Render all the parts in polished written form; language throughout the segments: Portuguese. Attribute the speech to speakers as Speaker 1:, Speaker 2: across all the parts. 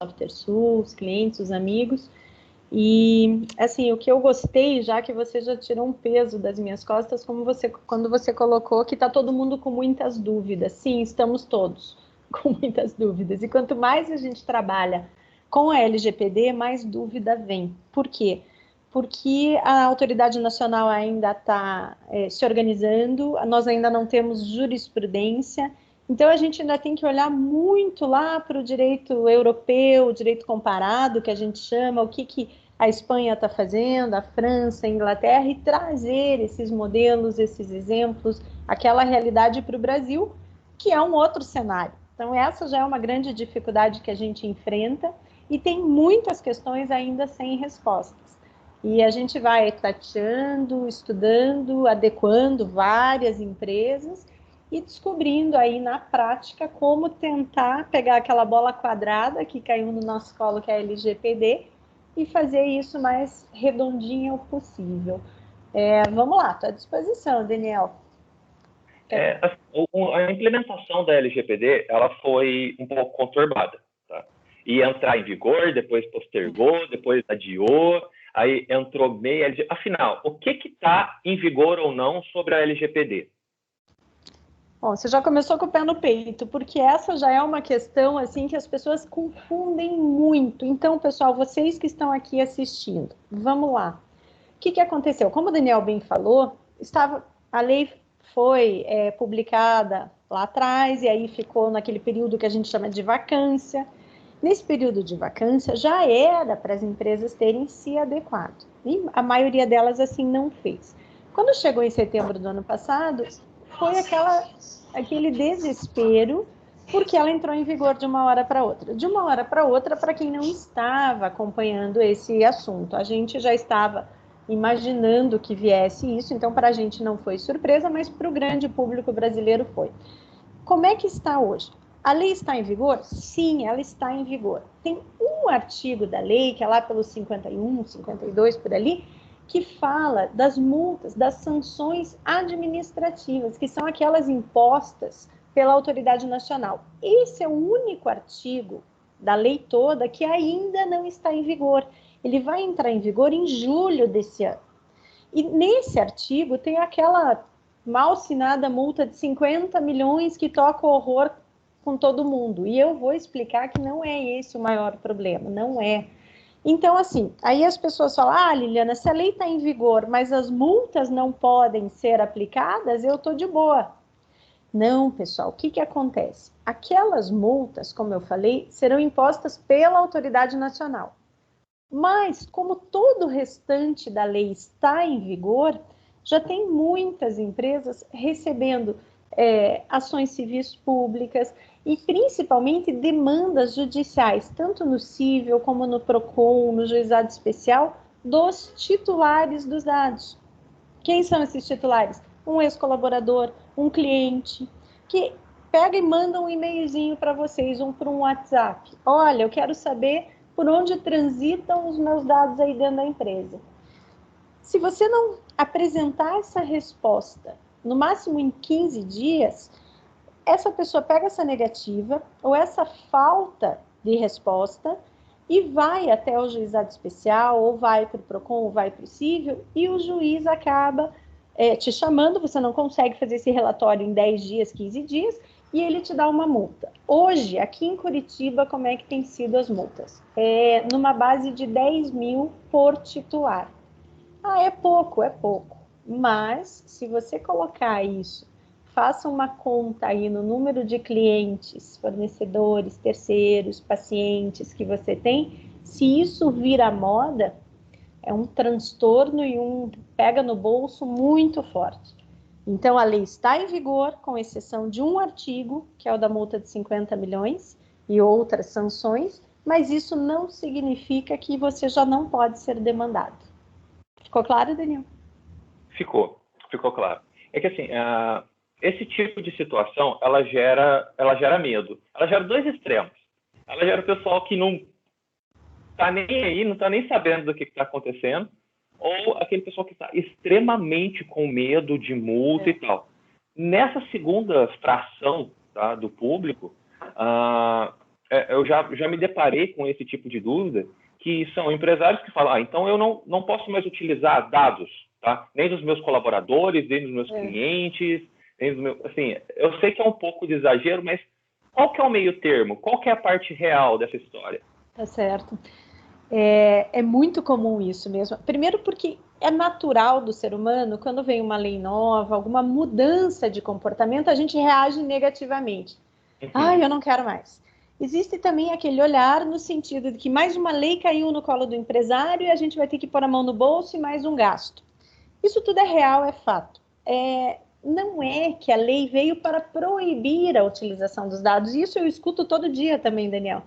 Speaker 1: Software Sul, os clientes, os amigos. E, assim, o que eu gostei, já que você já tirou um peso das minhas costas, quando você colocou que está todo mundo com muitas dúvidas. Sim, estamos todos com muitas dúvidas. E quanto mais a gente trabalha com a LGPD, mais dúvida vem. Por quê? Porque a autoridade nacional ainda está se organizando, nós ainda não temos jurisprudência, então a gente ainda tem que olhar muito lá para o direito europeu, o direito comparado, que a gente chama, o que a Espanha está fazendo, a França, a Inglaterra, e trazer esses modelos, esses exemplos, aquela realidade para o Brasil, que é um outro cenário. Então, essa já é uma grande dificuldade que a gente enfrenta e tem muitas questões ainda sem respostas. E a gente vai tateando, estudando, adequando várias empresas e descobrindo aí na prática como tentar pegar aquela bola quadrada que caiu no nosso colo, que é a LGPD, e fazer isso mais redondinho possível. Vamos lá, estou à disposição, Daniel.
Speaker 2: A implementação da LGPD ela foi um pouco conturbada. Tá? Ia entrar em vigor, depois postergou, depois adiou, aí entrou meia LGPD. Afinal, o que está em vigor ou não sobre a LGPD?
Speaker 1: Bom, você já começou com o pé no peito, porque essa já é uma questão assim que as pessoas confundem muito. Então, pessoal, vocês que estão aqui assistindo, vamos lá. O que aconteceu? Como o Daniel bem falou, a lei foi publicada lá atrás e aí ficou naquele período que a gente chama de vacância. Nesse período de vacância, já era para as empresas terem se adequado. E a maioria delas assim não fez. Quando chegou em setembro do ano passado, foi aquele desespero, porque ela entrou em vigor de uma hora para outra. De uma hora para outra, para quem não estava acompanhando esse assunto. A gente já estava imaginando que viesse isso, então para a gente não foi surpresa, mas para o grande público brasileiro foi. Como é que está hoje? A lei está em vigor? Sim, ela está em vigor. Tem um artigo da lei, que é lá pelo 51, 52, por ali, que fala das multas, das sanções administrativas, que são aquelas impostas pela autoridade nacional. Esse é o único artigo da lei toda que ainda não está em vigor. Ele vai entrar em vigor em julho desse ano. E nesse artigo tem aquela mal-sinada multa de 50 milhões que toca o horror com todo mundo. E eu vou explicar que não é esse o maior problema, não é. Então, assim, aí as pessoas falam, Liliana, se a lei está em vigor, mas as multas não podem ser aplicadas, eu estou de boa. Não, pessoal, o que acontece? Aquelas multas, como eu falei, serão impostas pela autoridade nacional. Mas, como todo o restante da lei está em vigor, já tem muitas empresas recebendo ações civis públicas e, principalmente, demandas judiciais, tanto no cível como no PROCON, no juizado especial, dos titulares dos dados. Quem são esses titulares? Um ex-colaborador, um cliente, que pega e manda um e-mailzinho para vocês, para um WhatsApp. Olha, eu quero saber por onde transitam os meus dados aí dentro da empresa. Se você não apresentar essa resposta, no máximo em 15 dias, essa pessoa pega essa negativa ou essa falta de resposta e vai até o juizado especial, ou vai para o PROCON, ou vai para o cível, e o juiz acaba te chamando, você não consegue fazer esse relatório em 10 dias, 15 dias, e ele te dá uma multa. Hoje, aqui em Curitiba, como é que tem sido as multas? Numa base de 10 mil por titular. É pouco, é pouco. Mas, se você colocar isso, faça uma conta aí no número de clientes, fornecedores, terceiros, pacientes que você tem, se isso vira moda, é um transtorno e um pega no bolso muito forte. Então, a lei está em vigor, com exceção de um artigo, que é o da multa de 50 milhões, e outras sanções, mas isso não significa que você já não pode ser demandado. Ficou claro, Daniel?
Speaker 2: Ficou claro. É que assim, esse tipo de situação, ela gera medo. Ela gera dois extremos. Ela gera o pessoal que não está nem aí, não está nem sabendo do que está acontecendo, ou aquele pessoal que está extremamente com medo de multa e tal. Nessa segunda fração, tá, do público, eu já me deparei com esse tipo de dúvida, que são empresários que falam, então eu não posso mais utilizar dados, tá? Nem dos meus colaboradores, nem dos meus clientes, nem dos meus... Assim, eu sei que é um pouco de exagero, mas qual que é o meio termo? Qual que é a parte real dessa história?
Speaker 1: Tá certo. É muito comum isso mesmo. Primeiro porque é natural do ser humano, quando vem uma lei nova, alguma mudança de comportamento, a gente reage negativamente. Eu não quero mais. Existe também aquele olhar no sentido de que mais uma lei caiu no colo do empresário e a gente vai ter que pôr a mão no bolso e mais um gasto. Isso tudo é real, é fato. Não é que a lei veio para proibir a utilização dos dados. Isso eu escuto todo dia também, Daniel.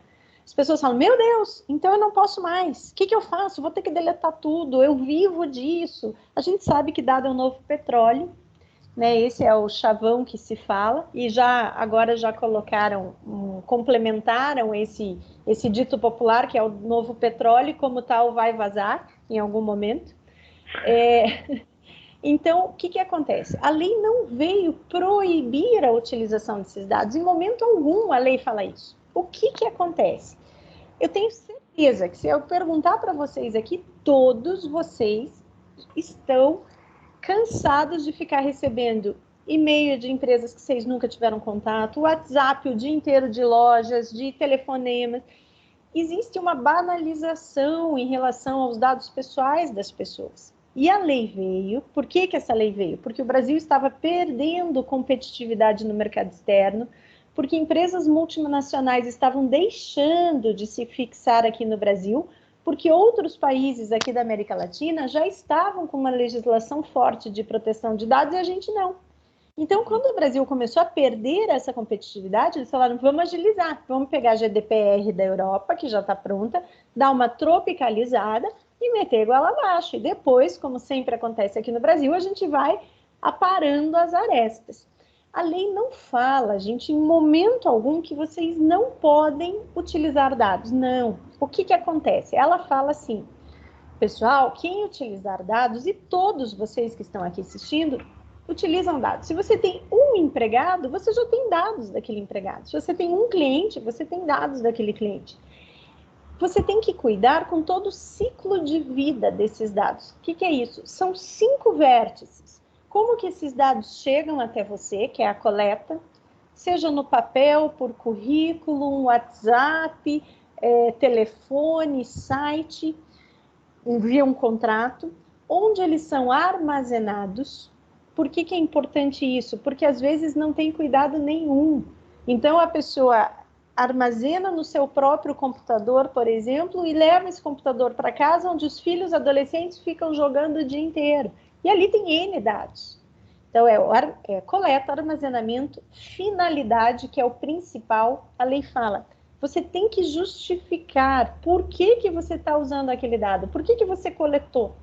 Speaker 1: As pessoas falam, meu Deus, então eu não posso mais. O que eu faço? Vou ter que deletar tudo, eu vivo disso. A gente sabe que dado é um novo petróleo, né? Esse é o chavão que se fala, e agora já colocaram, complementaram esse dito popular, que é o novo petróleo, como tal vai vazar em algum momento. Então, o que acontece? A lei não veio proibir a utilização desses dados, em momento algum a lei fala isso. O que acontece? Eu tenho certeza que se eu perguntar para vocês aqui, todos vocês estão cansados de ficar recebendo e-mail de empresas que vocês nunca tiveram contato, WhatsApp o dia inteiro de lojas, de telefonemas. Existe uma banalização em relação aos dados pessoais das pessoas. E a lei veio, por que essa lei veio? Porque o Brasil estava perdendo competitividade no mercado externo, porque empresas multinacionais estavam deixando de se fixar aqui no Brasil, porque outros países aqui da América Latina já estavam com uma legislação forte de proteção de dados e a gente não. Então, quando o Brasil começou a perder essa competitividade, eles falaram, vamos agilizar, vamos pegar a GDPR da Europa, que já está pronta, dar uma tropicalizada e meter goela abaixo. E depois, como sempre acontece aqui no Brasil, a gente vai aparando as arestas. A lei não fala, gente, em momento algum que vocês não podem utilizar dados. Não. O que acontece? Ela fala assim, pessoal, quem utilizar dados, e todos vocês que estão aqui assistindo, utilizam dados. Se você tem um empregado, você já tem dados daquele empregado. Se você tem um cliente, você tem dados daquele cliente. Você tem que cuidar com todo o ciclo de vida desses dados. O que é isso? São 5 vértices. Como que esses dados chegam até você, que é a coleta, seja no papel, por currículo, WhatsApp, telefone, site, via um contrato, onde eles são armazenados. Por que é importante isso? Porque às vezes não tem cuidado nenhum. Então a pessoa armazena no seu próprio computador, por exemplo, e leva esse computador para casa, onde os filhos adolescentes ficam jogando o dia inteiro. E ali tem N dados. Então, coleta, armazenamento, finalidade, que é o principal. A lei fala, você tem que justificar por que você está usando aquele dado, por que você coletou.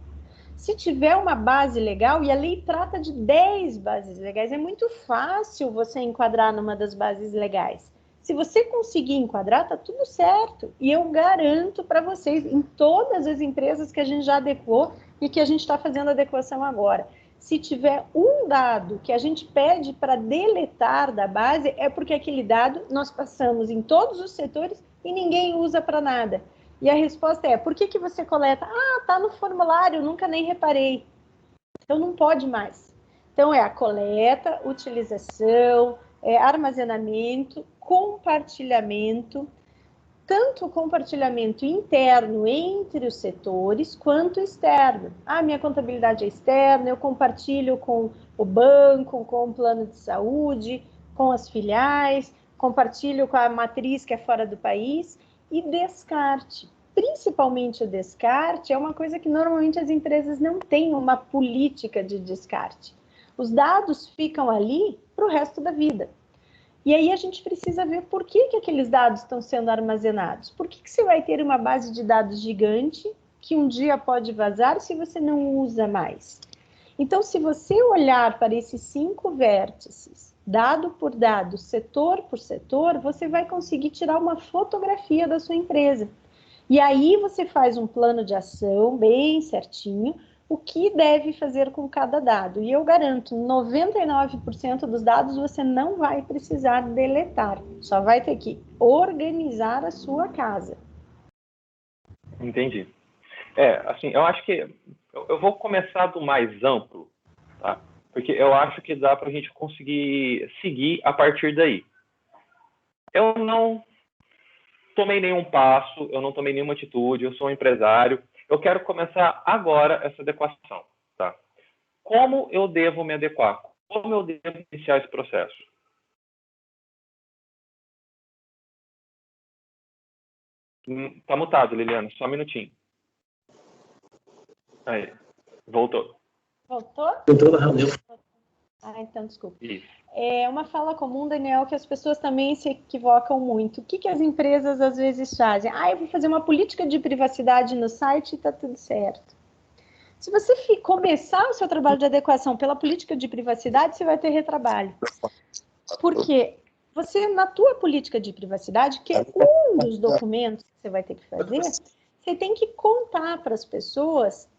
Speaker 1: Se tiver uma base legal, e a lei trata de 10 bases legais, é muito fácil você enquadrar numa das bases legais. Se você conseguir enquadrar, tá tudo certo. E eu garanto para vocês, em todas as empresas que a gente já adequou e que a gente está fazendo adequação agora, se tiver um dado que a gente pede para deletar da base, é porque aquele dado nós passamos em todos os setores e ninguém usa para nada. E a resposta é, por que você coleta? Tá no formulário, nunca nem reparei. Então não pode mais. Então é a coleta, utilização, armazenamento, compartilhamento, tanto o compartilhamento interno entre os setores, quanto externo. Minha contabilidade é externa, eu compartilho com o banco, com o plano de saúde, com as filiais, compartilho com a matriz que é fora do país, e descarte. Principalmente o descarte é uma coisa que normalmente as empresas não têm uma política de descarte. Os dados ficam ali para o resto da vida. E aí a gente precisa ver por que aqueles dados estão sendo armazenados. Por que você vai ter uma base de dados gigante que um dia pode vazar se você não usa mais? Então, se você olhar para esses 5 vértices, dado por dado, setor por setor, você vai conseguir tirar uma fotografia da sua empresa. E aí você faz um plano de ação bem certinho, o que deve fazer com cada dado. E eu garanto, 99% dos dados você não vai precisar deletar, só vai ter que organizar a sua casa.
Speaker 2: Entendi. Assim, eu acho que eu vou começar do mais amplo, tá? Porque eu acho que dá para a gente conseguir seguir a partir daí. Eu não tomei nenhum passo, eu não tomei nenhuma atitude, eu sou um empresário, eu quero começar agora essa adequação, tá? Como eu devo me adequar? Como eu devo iniciar esse processo? Tá mutado, Liliana, só um minutinho. Aí, voltou.
Speaker 1: Voltou?
Speaker 3: Entrou na reunião.
Speaker 1: Então, desculpa.
Speaker 2: Isso.
Speaker 1: É uma fala comum, Daniel, que as pessoas também se equivocam muito. O que as empresas às vezes fazem? Eu vou fazer uma política de privacidade no site e está tudo certo. Se você começar o seu trabalho de adequação pela política de privacidade, você vai ter retrabalho. Porque você, na tua política de privacidade, que é um dos documentos que você vai ter que fazer, você tem que contar para as pessoas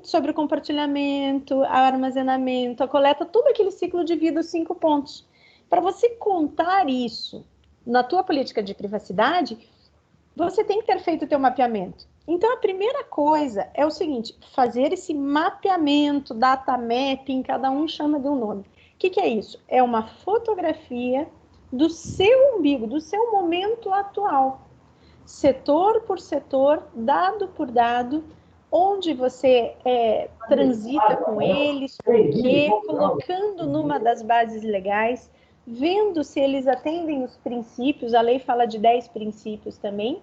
Speaker 1: sobre o compartilhamento, o armazenamento, a coleta, todo aquele ciclo de vida, os 5 pontos. Para você contar isso na tua política de privacidade, você tem que ter feito o teu mapeamento. Então, a primeira coisa é o seguinte, fazer esse mapeamento, data mapping, cada um chama de um nome. O que é isso? É uma fotografia do seu umbigo, do seu momento atual. Setor por setor, dado por dado, onde você transita com eles, por quê, colocando numa das bases legais, vendo se eles atendem os princípios, a lei fala de 10 princípios também.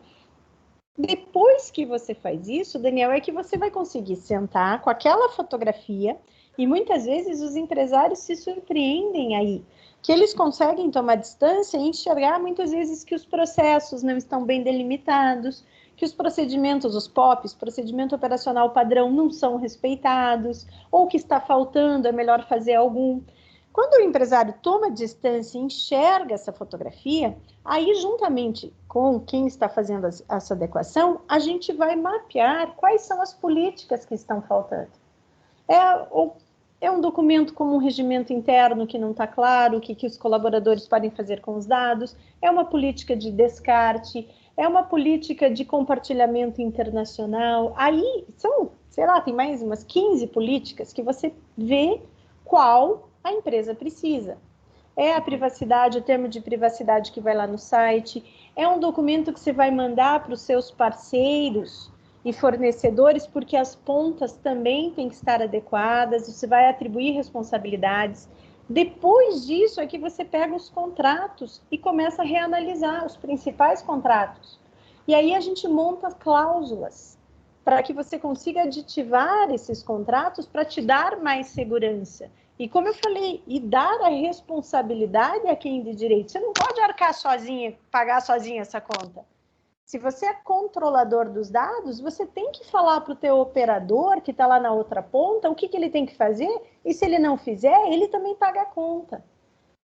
Speaker 1: Depois que você faz isso, Daniel, é que você vai conseguir sentar com aquela fotografia e muitas vezes os empresários se surpreendem aí, que eles conseguem tomar distância e enxergar muitas vezes que os processos não estão bem delimitados, que os procedimentos, os POPs, procedimento operacional padrão, não são respeitados, ou que está faltando, é melhor fazer algum. Quando o empresário toma distância e enxerga essa fotografia, aí juntamente com quem está fazendo essa adequação, a gente vai mapear quais são as políticas que estão faltando. É um documento como um regimento interno que não está claro, o que os colaboradores podem fazer com os dados, é uma política de descarte, é uma política de compartilhamento internacional. Aí são, sei lá, tem mais umas 15 políticas que você vê qual a empresa precisa. É a privacidade, o termo de privacidade que vai lá no site, é um documento que você vai mandar para os seus parceiros e fornecedores, porque as pontas também têm que estar adequadas, você vai atribuir responsabilidades. Depois disso é que você pega os contratos e começa a reanalisar os principais contratos. E aí a gente monta cláusulas para que você consiga aditivar esses contratos para te dar mais segurança. E como eu falei, e dar a responsabilidade a quem de direito. Você não pode arcar sozinha, pagar sozinha essa conta. Se você é controlador dos dados, você tem que falar para o teu operador que está lá na outra ponta o que ele tem que fazer, e se ele não fizer, ele também paga a conta.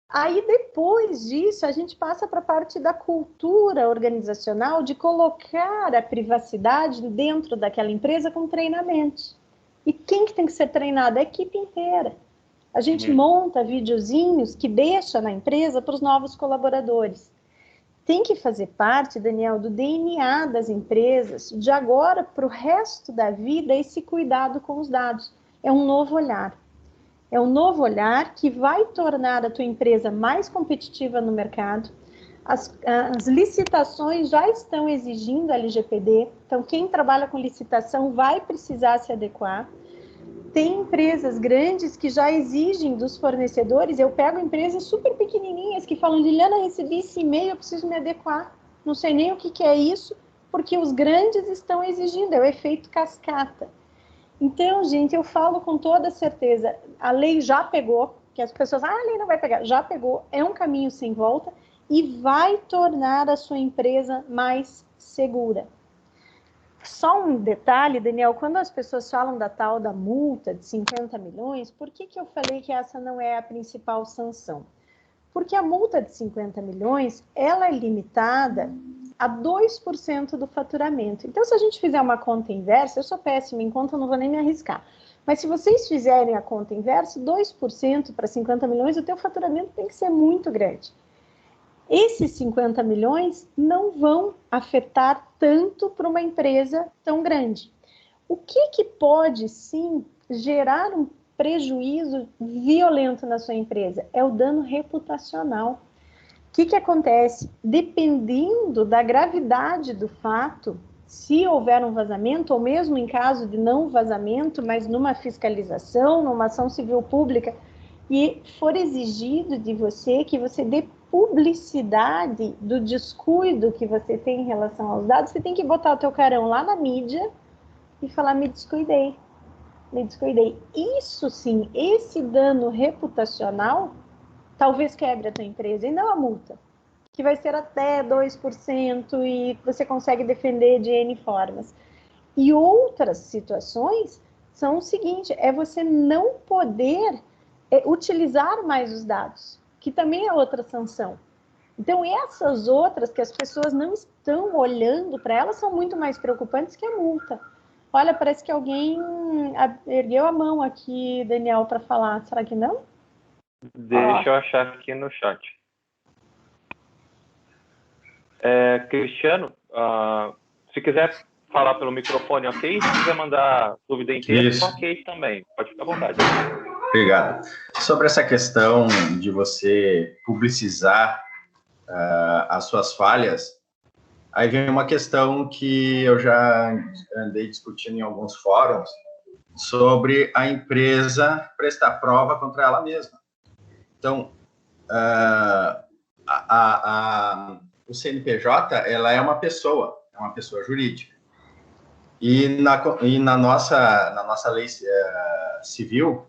Speaker 1: Aí, depois disso, a gente passa para a parte da cultura organizacional de colocar a privacidade dentro daquela empresa com treinamentos. E quem que tem que ser treinado? A equipe inteira. A gente monta videozinhos que deixa na empresa para os novos colaboradores. Tem que fazer parte, Daniel, do DNA das empresas, de agora para o resto da vida, esse cuidado com os dados. É um novo olhar. É um novo olhar que vai tornar a tua empresa mais competitiva no mercado. As licitações já estão exigindo a LGPD, então quem trabalha com licitação vai precisar se adequar. Tem empresas grandes que já exigem dos fornecedores, eu pego empresas super pequenininhas que falam, Liliana, recebi esse e-mail, eu preciso me adequar. Não sei nem o que é isso, porque os grandes estão exigindo, é o efeito cascata. Então, gente, eu falo com toda certeza, a lei já pegou, que as pessoas, a lei não vai pegar, já pegou, é um caminho sem volta e vai tornar a sua empresa mais segura. Só um detalhe, Daniel, quando as pessoas falam da tal da multa de 50 milhões, por que eu falei que essa não é a principal sanção? Porque a multa de 50 milhões, ela é limitada a 2% do faturamento. Então, se a gente fizer uma conta inversa, eu sou péssima em conta, eu não vou nem me arriscar. Mas se vocês fizerem a conta inversa, 2% para 50 milhões, o teu faturamento tem que ser muito grande. Esses 50 milhões não vão afetar tanto para uma empresa tão grande. O que pode, sim, gerar um prejuízo violento na sua empresa? É o dano reputacional. O que acontece? Dependendo da gravidade do fato, se houver um vazamento, ou mesmo em caso de não vazamento, mas numa fiscalização, numa ação civil pública, e for exigido de você que você dê publicidade do descuido que você tem em relação aos dados, você tem que botar o teu carão lá na mídia e falar, me descuidei. Isso sim, esse dano reputacional, talvez quebre a tua empresa, e não a multa, que vai ser até 2% e você consegue defender de N formas. E outras situações são o seguinte, é você não poder utilizar mais os dados, que também é outra sanção. Então, essas outras que as pessoas não estão olhando para elas são muito mais preocupantes que a multa. Olha, parece que alguém ergueu a mão aqui, Daniel, para falar. Será que não?
Speaker 2: Deixa eu achar aqui no chat. Cristiano, se quiser falar pelo microfone, ok? Se quiser mandar dúvida em texto, ok também. Pode ficar à vontade.
Speaker 3: Obrigado. Sobre essa questão de você publicizar as suas falhas, aí vem uma questão que eu já andei discutindo em alguns fóruns sobre a empresa prestar prova contra ela mesma. Então, o CNPJ, ela é uma pessoa jurídica. E na nossa lei civil,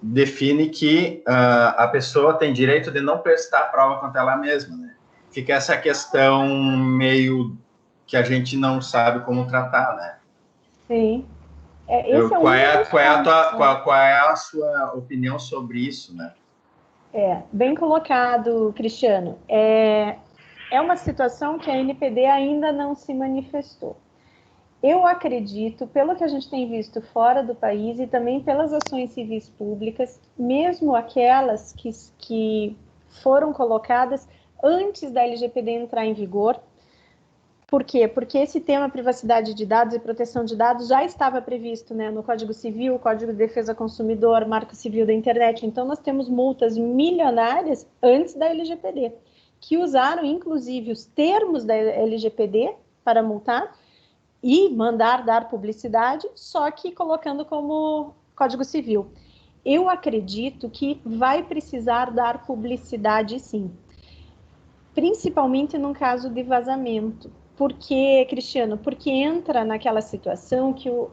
Speaker 3: define que a pessoa tem direito de não prestar prova contra ela mesma, né? Fica essa questão meio que a gente não sabe como tratar, né?
Speaker 1: Sim.
Speaker 3: Qual é a sua opinião sobre isso, né?
Speaker 1: Bem colocado, Cristiano. É uma situação que a NPD ainda não se manifestou. Eu acredito, pelo que a gente tem visto fora do país e também pelas ações civis públicas, mesmo aquelas que foram colocadas antes da LGPD entrar em vigor. Por quê? Porque esse tema privacidade de dados e proteção de dados já estava previsto, né, no Código Civil, Código de Defesa do Consumidor, Marco Civil da Internet. Então, nós temos multas milionárias antes da LGPD, que usaram, inclusive, os termos da LGPD para multar e mandar dar publicidade, só que colocando como Código Civil. Eu acredito que vai precisar dar publicidade, sim. Principalmente num caso de vazamento. Por quê, Cristiano? Porque entra naquela situação que o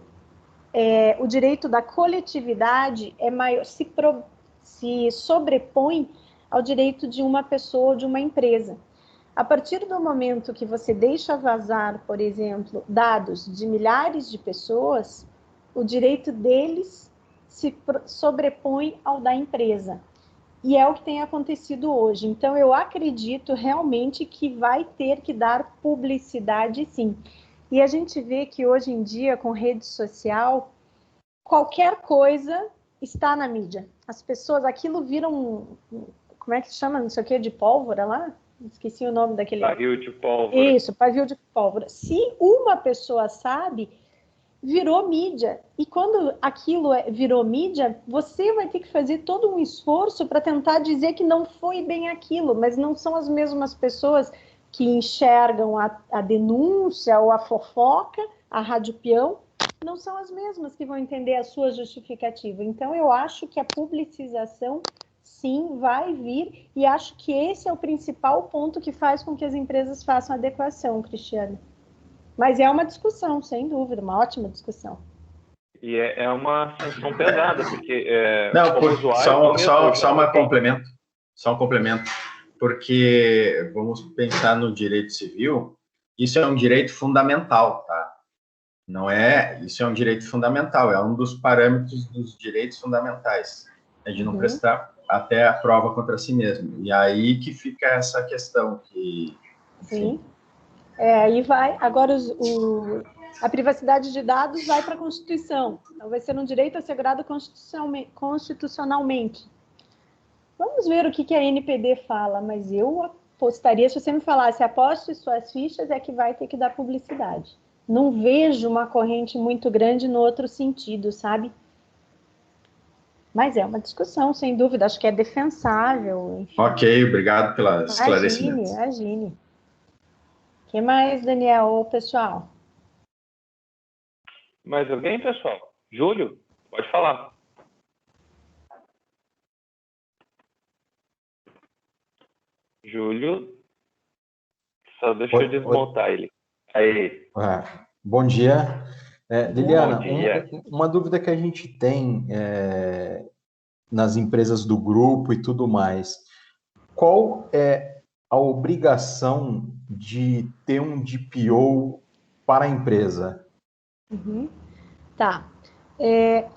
Speaker 1: direito da coletividade é maior, se sobrepõe ao direito de uma pessoa ou de uma empresa. A partir do momento que você deixa vazar, por exemplo, dados de milhares de pessoas, o direito deles se sobrepõe ao da empresa. E é o que tem acontecido hoje. Então, eu acredito realmente que vai ter que dar publicidade, sim. E a gente vê que hoje em dia, com rede social, qualquer coisa está na mídia. As pessoas, aquilo vira como é que chama, não sei o que, de pólvora lá? Esqueci o nome daquele...
Speaker 2: Pavio de pólvora.
Speaker 1: Isso, pavio de pólvora. Se uma pessoa sabe, virou mídia. E quando aquilo virou mídia, você vai ter que fazer todo um esforço para tentar dizer que não foi bem aquilo, mas não são as mesmas pessoas que enxergam a denúncia ou a fofoca, a rádio peão, não são as mesmas que vão entender a sua justificativa. Então, eu acho que a publicização, sim, vai vir, e acho que esse é o principal ponto que faz com que as empresas façam adequação, Cristiano. Mas é uma discussão, sem dúvida, uma ótima discussão.
Speaker 2: E é uma sanção pesada, porque...
Speaker 3: Só um complemento, porque vamos pensar no direito civil, isso é um direito fundamental, tá? Isso é um direito fundamental, é um dos parâmetros dos direitos fundamentais, de não prestar até a prova contra si mesmo. E aí que fica essa questão que...
Speaker 1: Sim. Aí vai, agora A privacidade de dados vai para a Constituição, então vai ser um direito assegurado constitucionalmente. Vamos ver o que a NPD fala, mas eu apostaria, se você me falasse, aposte suas fichas, é que vai ter que dar publicidade. Não vejo uma corrente muito grande no outro sentido, sabe? Mas é uma discussão, sem dúvida, acho que é defensável. Enfim.
Speaker 3: Ok, obrigado pelo esclarecimento.
Speaker 1: Imagine. O que mais, Daniel, ou pessoal?
Speaker 2: Mais alguém, pessoal? Júlio, pode falar. Júlio, só deixa eu desmontar ele. Aí.
Speaker 4: Bom dia. Liliana,
Speaker 2: Bom dia.
Speaker 4: uma dúvida que a gente tem nas empresas do grupo e tudo mais. Qual é a obrigação de ter um DPO para a empresa?
Speaker 1: Tá.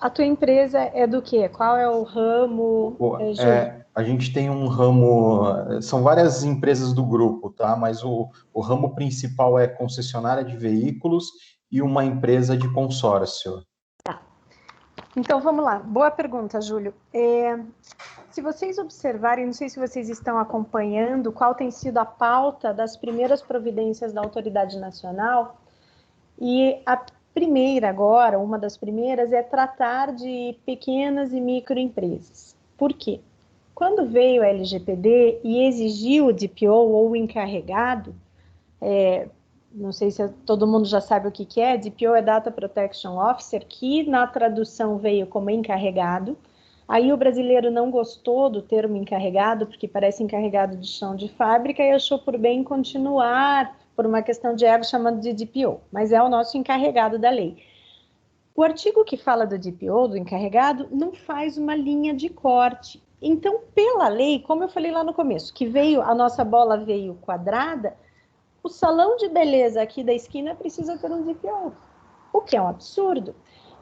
Speaker 1: A tua empresa é do quê? Qual é o ramo?
Speaker 4: A gente tem um ramo, são várias empresas do grupo, tá? Mas o ramo principal é concessionária de veículos e uma empresa de consórcio.
Speaker 1: Tá. Então, vamos lá. Boa pergunta, Júlio. Se vocês observarem, não sei se vocês estão acompanhando qual tem sido a pauta das primeiras providências da Autoridade Nacional, e a primeira agora, uma das primeiras, é tratar de pequenas e microempresas. Por quê? Quando veio a LGPD e exigiu o DPO ou o encarregado, não sei se todo mundo já sabe o que é, DPO é Data Protection Officer, que na tradução veio como encarregado. Aí o brasileiro não gostou do termo encarregado, porque parece encarregado de chão de fábrica, e achou por bem continuar, por uma questão de ego, chamando de DPO, mas é o nosso encarregado da lei. O artigo que fala do DPO, do encarregado, não faz uma linha de corte. Então, pela lei, como eu falei lá no começo, que a nossa bola veio quadrada, o salão de beleza aqui da esquina precisa ter um DPO, o que é um absurdo.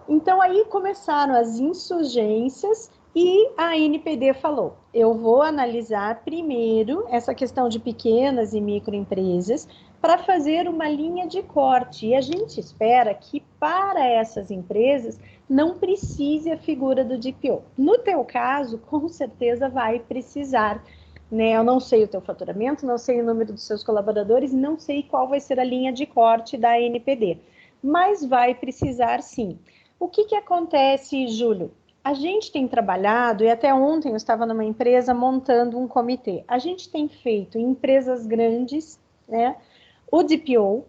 Speaker 1: Então, aí começaram as insurgências e a NPD falou, eu vou analisar primeiro essa questão de pequenas e microempresas para fazer uma linha de corte. E a gente espera que para essas empresas não precise a figura do DPO. No teu caso, com certeza vai precisar, né? Eu não sei o teu faturamento, não sei o número dos seus colaboradores, não sei qual vai ser a linha de corte da NPD, mas vai precisar sim. O que acontece, Júlio? A gente tem trabalhado, e até ontem eu estava numa empresa montando um comitê. A gente tem feito em empresas grandes, né, o DPO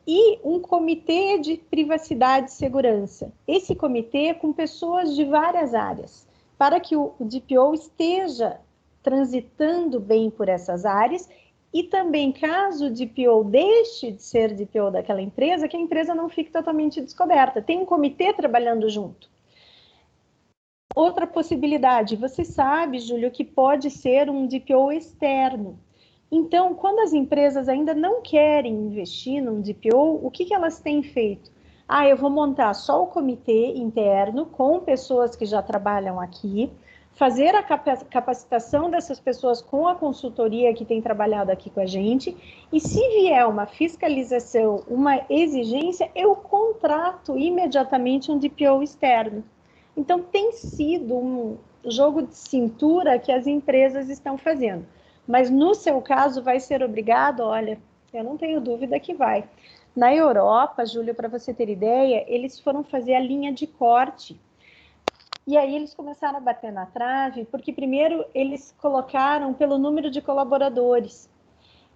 Speaker 1: e um comitê de privacidade e segurança. Esse comitê é com pessoas de várias áreas, para que o DPO esteja transitando bem por essas áreas e também, caso o DPO deixe de ser DPO daquela empresa, que a empresa não fique totalmente descoberta. Tem um comitê trabalhando junto. Outra possibilidade, você sabe, Júlio, que pode ser um DPO externo. Então, quando as empresas ainda não querem investir num DPO, o que elas têm feito? Eu vou montar só o comitê interno com pessoas que já trabalham aqui, fazer a capacitação dessas pessoas com a consultoria que tem trabalhado aqui com a gente, e se vier uma fiscalização, uma exigência, eu contrato imediatamente um DPO externo. Então, tem sido um jogo de cintura que as empresas estão fazendo. Mas no seu caso vai ser obrigado? Olha, eu não tenho dúvida que vai. Na Europa, Júlio, para você ter ideia, eles foram fazer a linha de corte. E aí eles começaram a bater na trave, porque primeiro eles colocaram pelo número de colaboradores.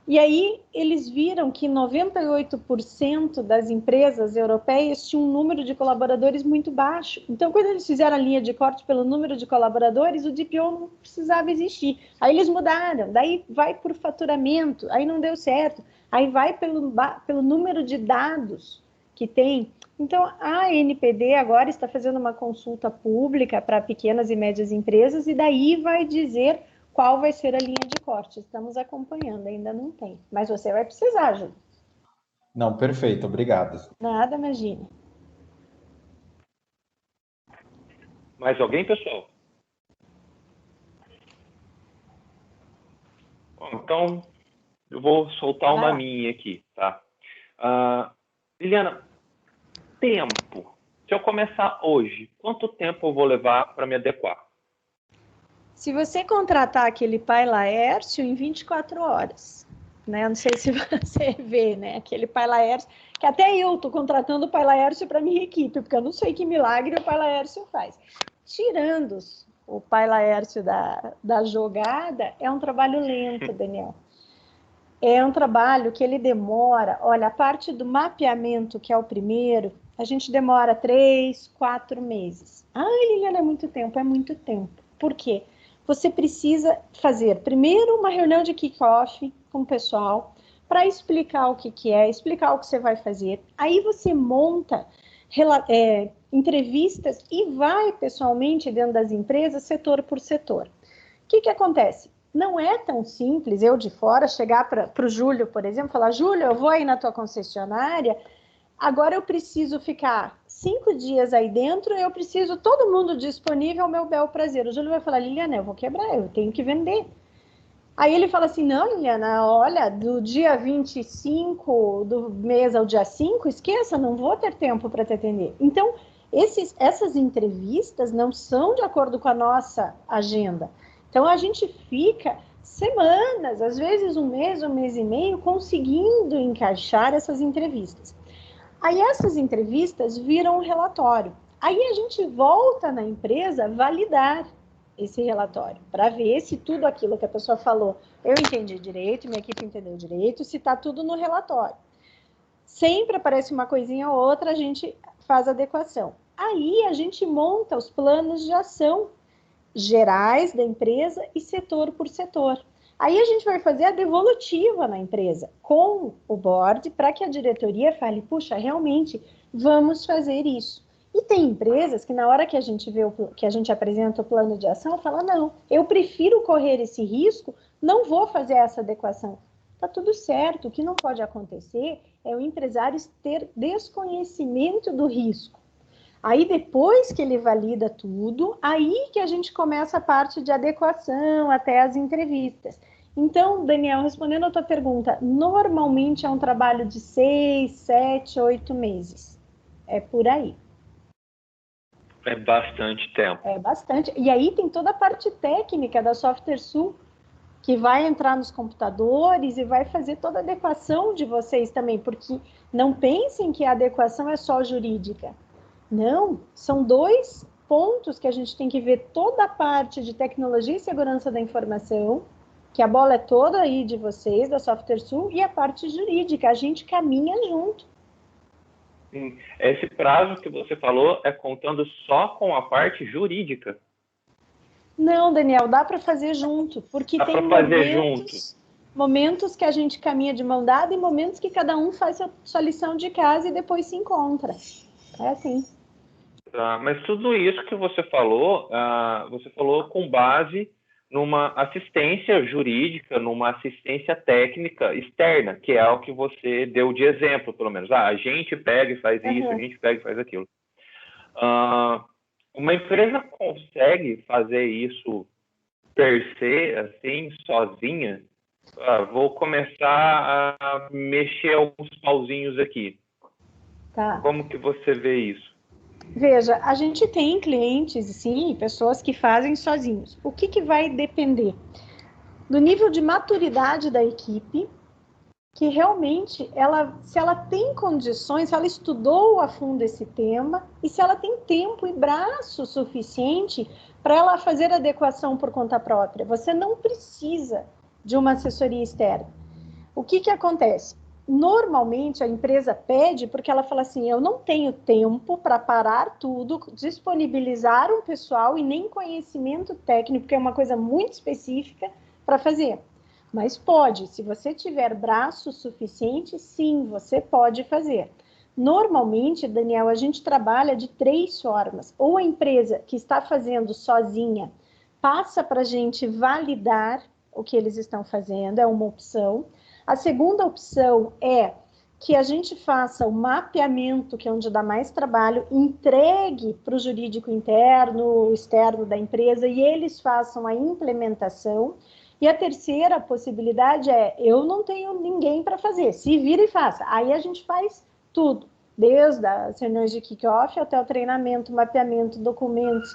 Speaker 1: E aí eles viram que 98% das empresas europeias tinham um número de colaboradores muito baixo. Então, quando eles fizeram a linha de corte pelo número de colaboradores, o DPO não precisava existir. Aí eles mudaram, daí vai por faturamento, aí não deu certo. Aí vai pelo número de dados que tem. Então, a NPD agora está fazendo uma consulta pública para pequenas e médias empresas e daí vai dizer qual vai ser a linha de corte. Estamos acompanhando, ainda não tem. Mas você vai precisar, Júlio.
Speaker 4: Não, perfeito, obrigado.
Speaker 1: Nada, imagine.
Speaker 2: Mais alguém, pessoal? Bom, então, eu vou soltar uma minha aqui, tá? Liliana, tempo? Se eu começar hoje, quanto tempo eu vou levar para me adequar?
Speaker 1: Se você contratar aquele Pai Laércio em 24 horas, né? Não sei se você vê, né? Aquele Pai Laércio, que até eu estou contratando o Pai Laércio para minha equipe, porque eu não sei que milagre o Pai Laércio faz. Tirando o Pai Laércio da jogada, é um trabalho lento, Daniel. É um trabalho que ele demora, olha, a parte do mapeamento, que é o primeiro, a gente demora 3, 4 meses. Ah, Liliana, é muito tempo, é muito tempo. Por quê? Você precisa fazer primeiro uma reunião de kick-off com o pessoal para explicar o que é, explicar o que você vai fazer. Aí você monta entrevistas e vai pessoalmente dentro das empresas, setor por setor. O que acontece? Não é tão simples eu de fora chegar para o Júlio, por exemplo, falar, Júlio, eu vou aí na tua concessionária, agora eu preciso ficar 5 dias aí dentro, eu preciso todo mundo disponível ao meu bel prazer. O Júlio vai falar, Liliana, eu vou quebrar, eu tenho que vender. Aí ele fala assim, não, Liliana, olha, do dia 25 do mês ao dia 5, esqueça, não vou ter tempo para te atender. Então, essas entrevistas não são de acordo com a nossa agenda. Então, a gente fica semanas, às vezes um mês e meio, conseguindo encaixar essas entrevistas. Aí essas entrevistas viram um relatório. Aí a gente volta na empresa validar esse relatório, para ver se tudo aquilo que a pessoa falou, eu entendi direito, minha equipe entendeu direito, se está tudo no relatório. Sempre aparece uma coisinha ou outra, a gente faz adequação. Aí a gente monta os planos de ação gerais da empresa e setor por setor. Aí a gente vai fazer a devolutiva na empresa com o board para que a diretoria fale, puxa, realmente vamos fazer isso. E tem empresas que na hora que a gente vê que a gente apresenta o plano de ação, fala, não, eu prefiro correr esse risco, não vou fazer essa adequação. Tá tudo certo, o que não pode acontecer é o empresário ter desconhecimento do risco. Aí, depois que ele valida tudo, aí que a gente começa a parte de adequação até as entrevistas. Então, Daniel, respondendo a tua pergunta, normalmente é um trabalho de 6, 7, 8 meses. É por aí.
Speaker 2: É bastante tempo.
Speaker 1: É bastante. E aí tem toda a parte técnica da Software Sul, que vai entrar nos computadores e vai fazer toda a adequação de vocês também, porque não pensem que a adequação é só jurídica. Não, são 2 pontos que a gente tem que ver toda a parte de tecnologia e segurança da informação, que a bola é toda aí de vocês, da Software Sul, e a parte jurídica, a gente caminha junto.
Speaker 2: Sim. Esse prazo que você falou é contando só com a parte jurídica?
Speaker 1: Não, Daniel, dá para fazer junto, porque
Speaker 2: dá
Speaker 1: tem momentos que a gente caminha de mão dada e momentos que cada um faz a sua lição de casa e depois se encontra. É assim.
Speaker 2: Mas tudo isso que você falou com base numa assistência jurídica, numa assistência técnica externa, que é o que você deu de exemplo, pelo menos. A gente pega e faz isso, a gente pega e faz aquilo. Uma empresa consegue fazer isso per se, assim, sozinha? Vou começar a mexer alguns pauzinhos aqui.
Speaker 1: Tá.
Speaker 2: Como que você vê isso?
Speaker 1: Veja, a gente tem clientes, sim, pessoas que fazem sozinhos. O que vai depender? Do nível de maturidade da equipe, que realmente, se ela tem condições, se ela estudou a fundo esse tema, e se ela tem tempo e braço suficiente para ela fazer adequação por conta própria. Você não precisa de uma assessoria externa. O que acontece? Normalmente a empresa pede porque ela fala assim, eu não tenho tempo para parar tudo, disponibilizar um pessoal e nem conhecimento técnico, que é uma coisa muito específica para fazer. Mas pode, se você tiver braço suficiente, sim, você pode fazer. Normalmente, Daniel, a gente trabalha de 3 formas. Ou a empresa que está fazendo sozinha passa para a gente validar o que eles estão fazendo, é uma opção. A segunda opção é que a gente faça o mapeamento, que é onde dá mais trabalho, entregue para o jurídico interno, externo da empresa, e eles façam a implementação. E a terceira possibilidade é, eu não tenho ninguém para fazer, se vira e faça. Aí a gente faz tudo, desde as reuniões de kick-off até o treinamento, mapeamento, documentos,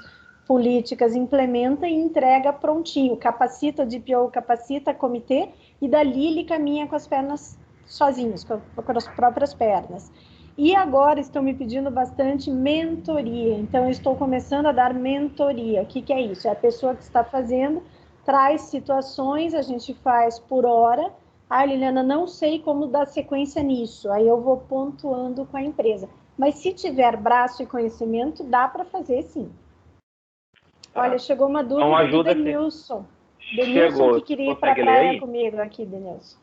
Speaker 1: políticas, implementa e entrega prontinho, capacita o DPO, capacita comitê, e dali ele caminha com as pernas sozinhos, com as próprias pernas. E agora estão me pedindo bastante mentoria, então eu estou começando a dar mentoria. O que é isso? É a pessoa que está fazendo, traz situações, a gente faz por hora. Liliana, não sei como dar sequência nisso, aí eu vou pontuando com a empresa. Mas se tiver braço e conhecimento, dá para fazer sim. Olha, chegou uma dúvida do Denilson. Denilson que queria ir para a praia comigo aqui, Denilson.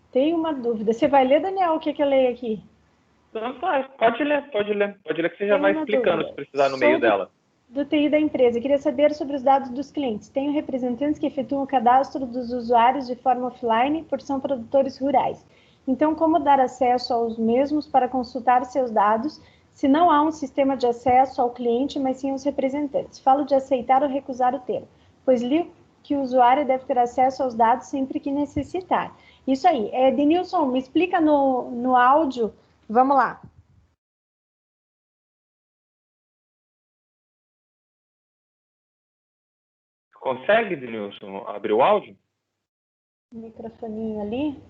Speaker 1: Tem uma dúvida. Você vai ler, Daniel, o que eu leio aqui?
Speaker 2: Não, pode ler que você já vai explicando se precisar no meio dela.
Speaker 1: Do TI da empresa, queria saber sobre os dados dos clientes. Tenho representantes que efetuam o cadastro dos usuários de forma offline por são produtores rurais. Então, como dar acesso aos mesmos para consultar seus dados se não há um sistema de acesso ao cliente, mas sim aos representantes? Falo de aceitar ou recusar o termo, pois li que o usuário deve ter acesso aos dados sempre que necessitar. Isso aí. Denilson, me explica no áudio. Vamos lá.
Speaker 2: Consegue, Denilson, abrir o áudio?
Speaker 1: Microfoninho ali.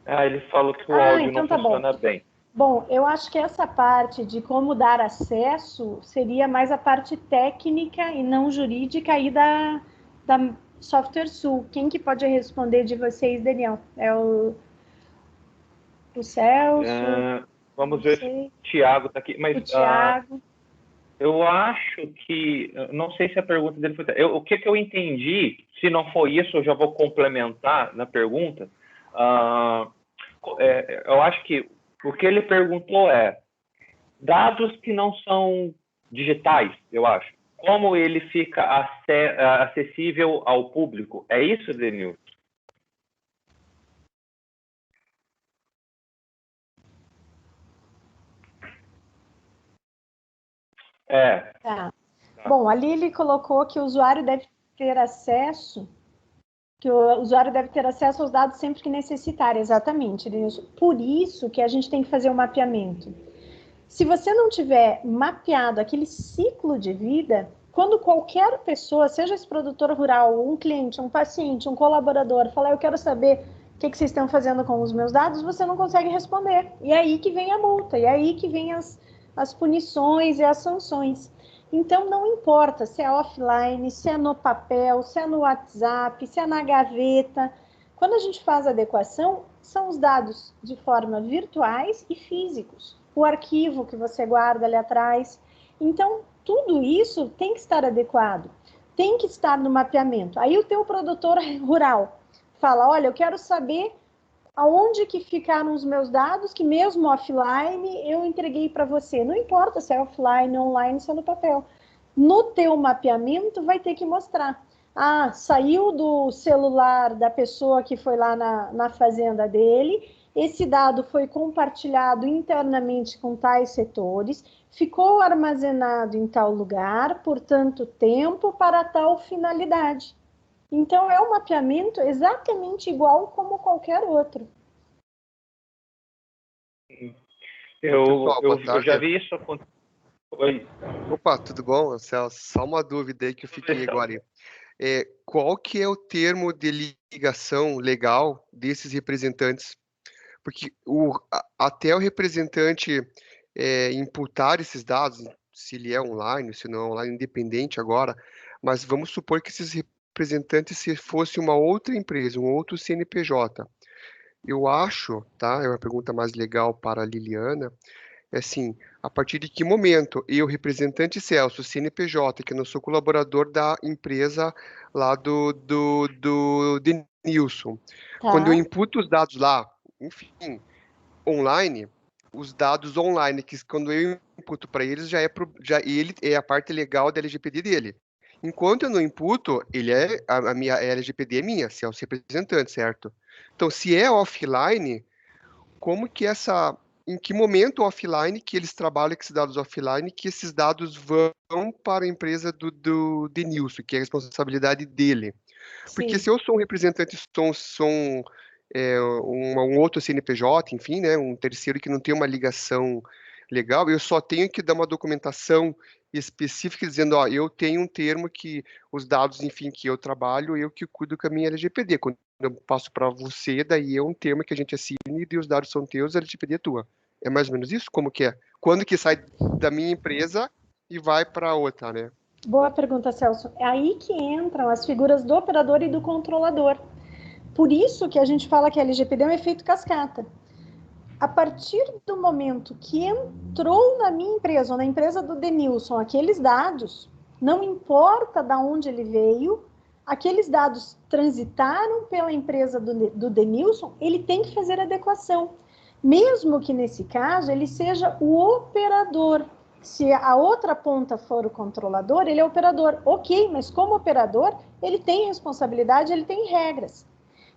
Speaker 2: Ele falou que o áudio então não funciona bem.
Speaker 1: Bom, eu acho que essa parte de como dar acesso seria mais a parte técnica e não jurídica aí da Software Sul. Quem que pode responder de vocês, Daniel? É o Celso?
Speaker 2: Vamos ver se o Thiago está aqui. Mas,
Speaker 1: o Thiago.
Speaker 2: Eu acho que... Não sei se a pergunta dele foi... O que eu entendi, se não for isso, eu já vou complementar na pergunta. Eu acho que o que ele perguntou dados que não são digitais, eu acho. Como ele fica acessível ao público? É isso, Denilson?
Speaker 1: Tá. Bom, ali ele colocou que o usuário deve ter acesso aos dados sempre que necessitar, exatamente, Denilson. Por isso que a gente tem que fazer o mapeamento. Se você não tiver mapeado aquele ciclo de vida, quando qualquer pessoa, seja esse produtor rural, um cliente, um paciente, um colaborador, falar, eu quero saber o que vocês estão fazendo com os meus dados, você não consegue responder. E é aí que vem a multa, e é aí que vem as punições e as sanções. Então, não importa se é offline, se é no papel, se é no WhatsApp, se é na gaveta. Quando a gente faz a adequação, são os dados de forma virtuais e físicos. O arquivo que você guarda ali atrás. Então, tudo isso tem que estar adequado, tem que estar no mapeamento. Aí o teu produtor rural fala, olha, eu quero saber aonde que ficaram os meus dados, que mesmo offline eu entreguei para você. Não importa se é offline, online, se é no papel. No teu mapeamento vai ter que mostrar. Saiu do celular da pessoa que foi lá na fazenda dele, esse dado foi compartilhado internamente com tais setores, ficou armazenado em tal lugar por tanto tempo para tal finalidade. Então, é um mapeamento exatamente igual como qualquer outro.
Speaker 2: Eu já vi isso acontecer. Oi.
Speaker 5: Opa, tudo bom, Celso? Só uma dúvida aí que eu fiquei agora. Qual que é o termo de ligação legal desses representantes? Porque até o representante imputar esses dados, se ele é online, se não é online, independente agora, mas vamos supor que esses representantes, se fosse uma outra empresa, um outro CNPJ, eu acho, tá? É uma pergunta mais legal para a Liliana, assim, a partir de que momento eu, representante Celso, CNPJ, que não sou colaborador da empresa lá do Denilson, quando eu imputo os dados lá, enfim, online, os dados online, que quando eu imputo para eles, ele é a parte legal da LGPD dele. Enquanto eu não imputo, a minha LGPD é minha, Celso representante, certo? Então, se é offline, como que essa em que momento offline que eles trabalham com esses dados offline, que esses dados vão para a empresa do Denilson, que é a responsabilidade dele. Porque
Speaker 1: Sim.
Speaker 5: se eu sou um representante, um outro CNPJ, enfim, né, um terceiro que não tem uma ligação legal, eu só tenho que dar uma documentação específica dizendo, ó, eu tenho um termo que os dados, enfim, que eu trabalho, eu que cuido com a minha LGPD. Quando eu passo para você, daí é um termo que a gente assina e os dados são teus, a LGPD é tua. É mais ou menos isso? Como que é? Quando que sai da minha empresa e vai para outra, né?
Speaker 1: Boa pergunta, Celso. É aí que entram as figuras do operador e do controlador. Por isso que a gente fala que a LGPD é um efeito cascata. A partir do momento que entrou na minha empresa, ou na empresa do Denilson, aqueles dados, não importa de onde ele veio, aqueles dados transitaram pela empresa do Denilson, ele tem que fazer adequação. Mesmo que nesse caso ele seja o operador. Se a outra ponta for o controlador, ele é operador. Ok, mas como operador, ele tem responsabilidade, ele tem regras.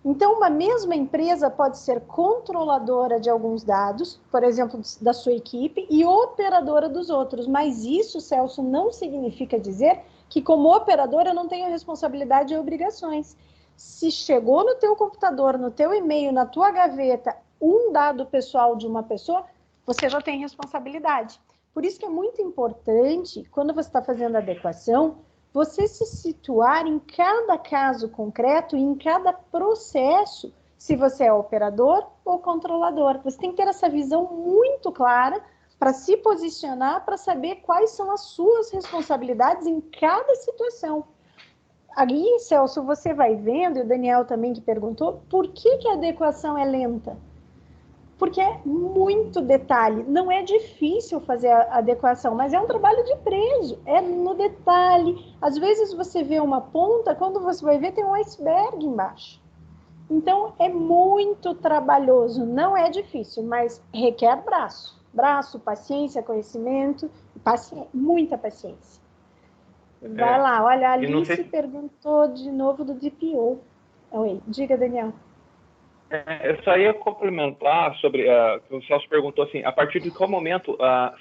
Speaker 1: Então, uma mesma empresa pode ser controladora de alguns dados, por exemplo, da sua equipe, e operadora dos outros. Mas isso, Celso, não significa dizer que como operadora eu não tenho responsabilidade e obrigações. Se chegou no teu computador, no teu e-mail, na tua gaveta, um dado pessoal de uma pessoa, você já tem responsabilidade. Por isso que é muito importante, quando você está fazendo a adequação, você se situar em cada caso concreto e em cada processo, se você é operador ou controlador. Você tem que ter essa visão muito clara para se posicionar, para saber quais são as suas responsabilidades em cada situação. Aí, Celso, você vai vendo, e o Daniel também que perguntou, por que a adequação é lenta? Porque é muito detalhe, não é difícil fazer a adequação, mas é um trabalho de preso, é no detalhe. Às vezes você vê uma ponta, quando você vai ver tem um iceberg embaixo. Então é muito trabalhoso, não é difícil, mas requer braço, paciência, conhecimento, muita paciência. Vai lá, olha, a Alice perguntou de novo do DPO. Oi, diga, Daniel.
Speaker 2: Eu só ia complementar sobre que o Celso perguntou assim, a partir de qual momento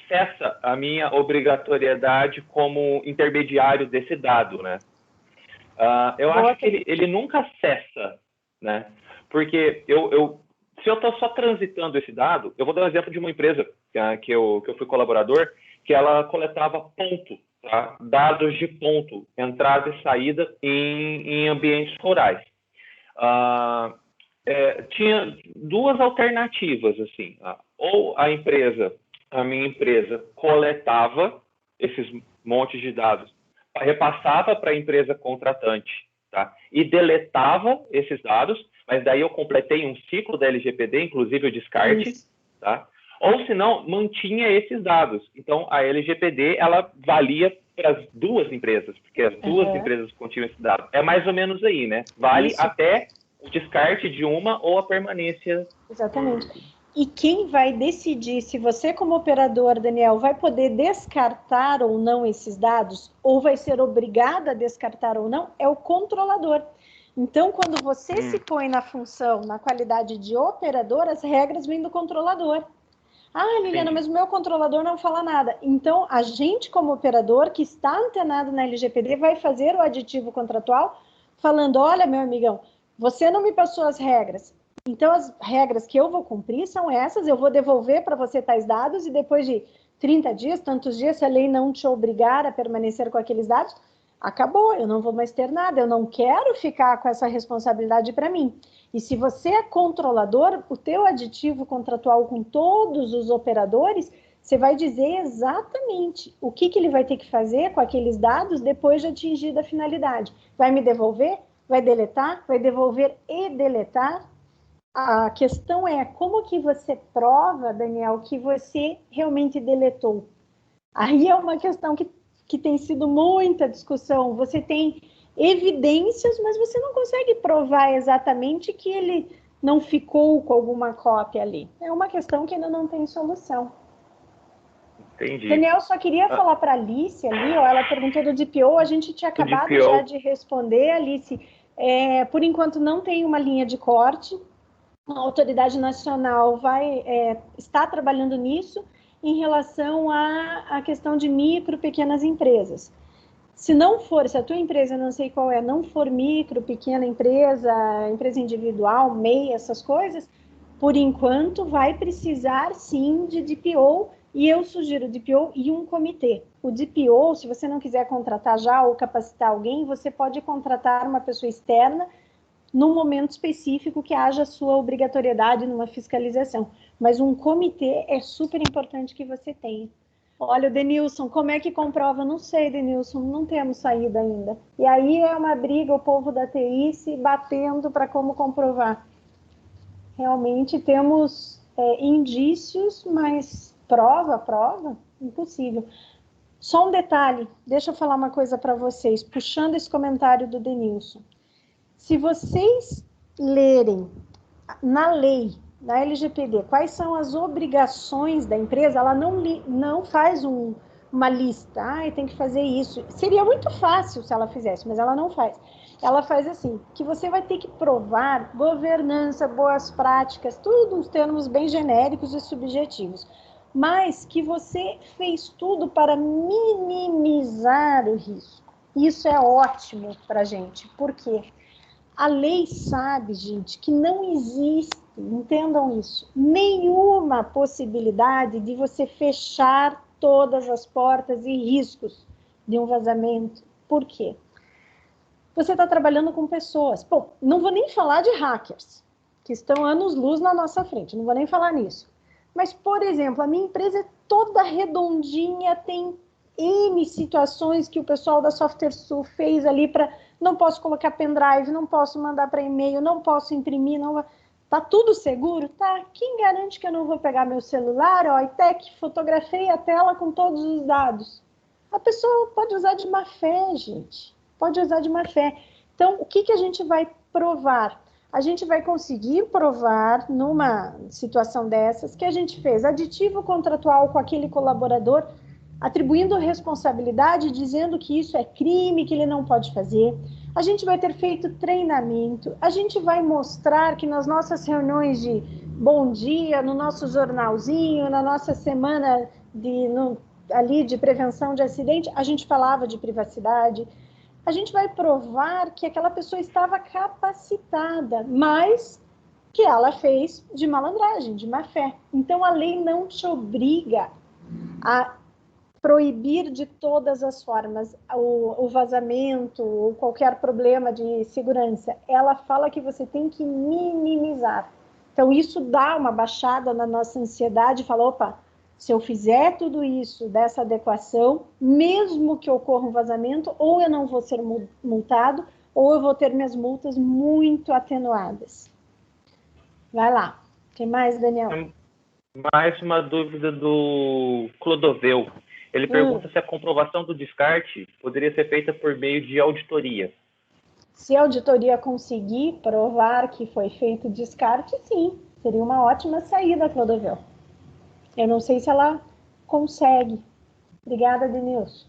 Speaker 2: cessa a minha obrigatoriedade como intermediário desse dado, né? Eu acho que ele nunca cessa, né? Porque se eu estou só transitando esse dado, eu vou dar um exemplo de uma empresa que eu fui colaborador, que ela coletava ponto, tá? Dados de ponto, entrada e saída em ambientes rurais. Tinha duas alternativas, assim, ou a minha empresa coletava esses montes de dados, repassava para a empresa contratante, tá? E deletava esses dados, mas daí eu completei um ciclo da LGPD, inclusive o descarte, tá? Ou se não, mantinha esses dados. Então, a LGPD, ela valia para as duas empresas, porque as duas empresas continham esse dado. É mais ou menos aí, né? Vale até o descarte de uma ou a permanência.
Speaker 1: Exatamente. E quem vai decidir se você, como operador, Daniel, vai poder descartar ou não esses dados, ou vai ser obrigada a descartar ou não, é o controlador. Então, quando você se põe na função, na qualidade de operador, as regras vêm do controlador. Ah, Liliana, mas o meu controlador não fala nada. Então, a gente, como operador, que está antenado na LGPD, vai fazer o aditivo contratual falando, olha, meu amigão, você não me passou as regras. Então, as regras que eu vou cumprir são essas, eu vou devolver para você tais dados e depois de 30 dias, tantos dias, se a lei não te obrigar a permanecer com aqueles dados, acabou, eu não vou mais ter nada, eu não quero ficar com essa responsabilidade para mim. E se você é controlador, o teu aditivo contratual com todos os operadores, você vai dizer exatamente o que ele vai ter que fazer com aqueles dados depois de atingir a finalidade. Vai me devolver? Vai deletar? Vai devolver e deletar? A questão é como que você prova, Daniel, que você realmente deletou. Aí é uma questão que tem sido muita discussão. Você tem evidências, mas você não consegue provar exatamente que ele não ficou com alguma cópia ali. É uma questão que ainda não tem solução.
Speaker 2: Entendi.
Speaker 1: Daniel, só queria falar para a Alice ali, ó, ela perguntou do DPO, a gente tinha acabado já de responder, Alice. Por enquanto não tem uma linha de corte, A autoridade nacional está trabalhando nisso em relação à questão de micro, pequenas empresas. Se a tua empresa, não sei qual é, não for micro, pequena empresa, empresa individual, MEI, essas coisas, por enquanto vai precisar sim de DPO, e eu sugiro DPO e um comitê. O DPO, se você não quiser contratar já ou capacitar alguém, você pode contratar uma pessoa externa num momento específico que haja sua obrigatoriedade numa fiscalização. Mas um comitê é super importante que você tenha. Olha, Denilson, como é que comprova? Não sei, Denilson, não temos saída ainda. E aí é uma briga, o povo da TI se batendo para como comprovar. Realmente temos indícios, mas prova, impossível. Só um detalhe, deixa eu falar uma coisa para vocês, puxando esse comentário do Denilson. Se vocês lerem na lei, na LGPD, quais são as obrigações da empresa, ela não faz uma lista, tem que fazer isso. Seria muito fácil se ela fizesse, mas ela não faz. Ela faz assim, que você vai ter que provar governança, boas práticas, tudo uns termos bem genéricos e subjetivos, mas que você fez tudo para minimizar o risco. Isso é ótimo para a gente, por quê? A lei sabe, gente, que não existe, entendam isso, nenhuma possibilidade de você fechar todas as portas e riscos de um vazamento. Por quê? Você está trabalhando com pessoas. Bom, não vou nem falar de hackers, que estão anos-luz na nossa frente, não vou nem falar nisso. Mas, por exemplo, a minha empresa é toda redondinha, tem N situações que o pessoal da SoftwareSul fez ali para não posso colocar pendrive, não posso mandar para e-mail, não posso imprimir, não. Tá tudo seguro? Tá. Quem garante que eu não vou pegar meu celular, e fotografei a tela com todos os dados? A pessoa pode usar de má fé, gente. Pode usar de má fé. Então, o que a gente vai provar? A gente vai conseguir provar, numa situação dessas, que a gente fez aditivo contratual com aquele colaborador, atribuindo responsabilidade, dizendo que isso é crime, que ele não pode fazer. A gente vai ter feito treinamento, a gente vai mostrar que nas nossas reuniões de bom dia, no nosso jornalzinho, na nossa semana ali de prevenção de acidente, a gente falava de privacidade. A gente vai provar que aquela pessoa estava capacitada, mas que ela fez de malandragem, de má fé. Então, a lei não te obriga a proibir de todas as formas o vazamento ou qualquer problema de segurança. Ela fala que você tem que minimizar. Então, isso dá uma baixada na nossa ansiedade, fala, opa, se eu fizer tudo isso, dessa adequação, mesmo que ocorra um vazamento, ou eu não vou ser multado, ou eu vou ter minhas multas muito atenuadas. Vai lá. O que mais, Daniel?
Speaker 2: Mais uma dúvida do Clodoveu. Ele pergunta se a comprovação do descarte poderia ser feita por meio de auditoria.
Speaker 1: Se a auditoria conseguir provar que foi feito descarte, sim. Seria uma ótima saída, Clodoveu. Eu não sei se ela consegue. Obrigada, Denilson.